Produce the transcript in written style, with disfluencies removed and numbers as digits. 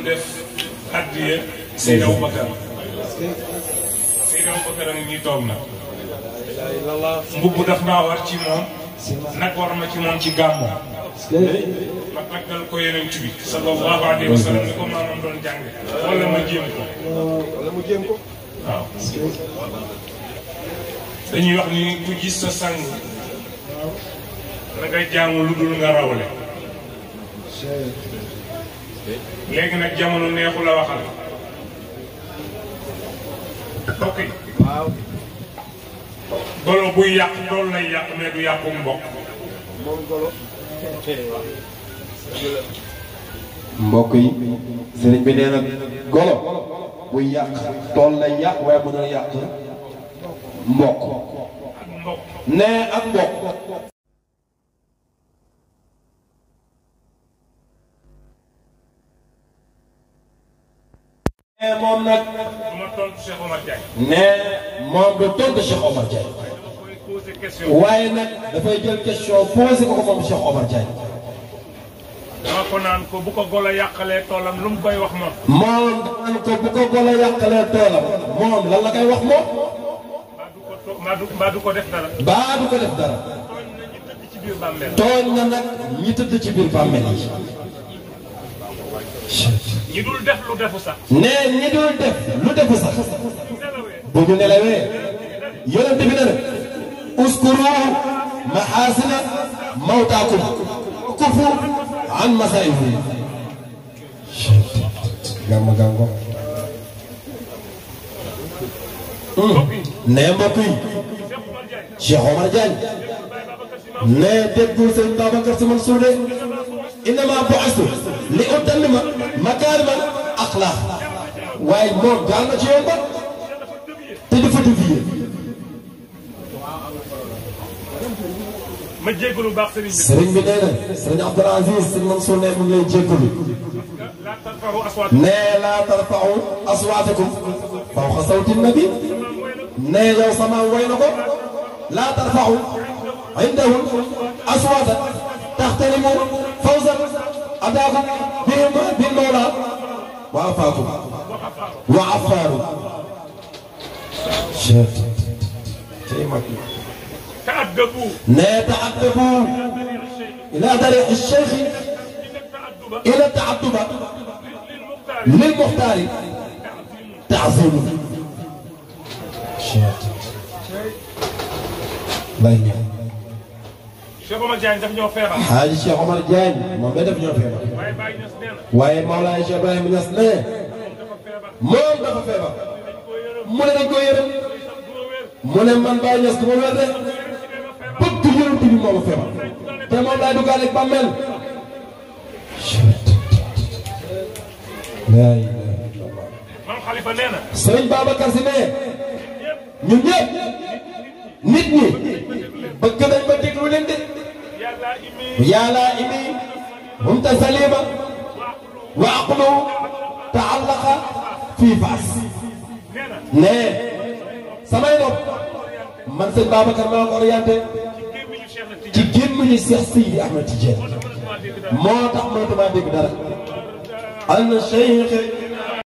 def addiya Seydou Aboubacar Seydou Aboubacar a ngi ñuy toog na mbubb daf maa war ci moom nag war ma ci moom ci gàmmo ma taggal ko Yonent bi sallallahu alayhi wa sallam ni ko maamam doon jàng wala ma jéem ko waaw dañuy wax ni ku gis sa sang na nga jaamu lu dul nga rawle léegi nag jamono neexu la waxal mbokk yi golo buy yàq loolu lay yàq mais du yàqu mbokk mbokk yi sëriñ bi nee na golo buy yàq tool lay yàq waaye mën na yàq mbokk nee ak mbokk nee moom nag nee moom du tontu Cheikh Omar Diagne waaye nag dafay jël question posé ko moom Cheikh Omar Diagne dama ko naan ko bu ko golo yàqalee toolam lu mu koy wax moom. moom naan ko bu ko golo yàqalee toolam moom lan la koy wax moom. mbaa du ko def dara. mbaa du ko def dara. tooñ na nag ñi tëdd ci biir bàmmeel yi. ñi dul def lu defu sax. nee ñi dul def lu defu sax. bu ñu nelawee yonent bi ne uskuru mahaasina mawtaakum kufu an masaa'ihi. gàmma gàngo. nee mbokk yi Cheikh Omar Diagne nee déggul sëñ Babacar Sy Mansour de innamaa bu'istu li utammima makaarimal axlaaq waaye moom jaar na ci yoon ba te dafa dévié. ma jéggalu baax sëriñ bi nee na sëriñ Abdoul Aziz Sy Mansour ne mu ngi lay jéggalu. nee laa tarfa'u aswaatakum fawqa sawti nabi. nee yow sama way na ko laa tarfa'u indahu aswaata taxtarimu fawzan adaakum bil mawla wa afaakum wa afaaru. nee ta'addabu ila tariiqi cheikh ila ta'adduba lil muxtaari ta'zimu. Cheikh Omar Diagne daf ñoo feebar. Xaaji Cheikh Omar Diagne moom daf ñoo feebar. waaye Mawlaay Cheikh Ibrahima Niass ne moom dafa feebar. mu ne dañ ko yërëm. mu ne man Baye Niass du ma wér de bëgg yërëm bi moo ma feebar. te moom laay duggaale ak bàmmeel. man Khalifa nee na. Sëriñ Babacar Sy ne ñun ñëpp nit ñi bëgg nañ ma déglu leen de. yàlla imi humta salima wa aqlu taallaqa fii faas. ne samay nopp man sëñ Babacar maa ko orienté ci gémmiñu Cheikh Seydi Ahmed Tidiane moo tax mënatuma dégg dara. al cheikh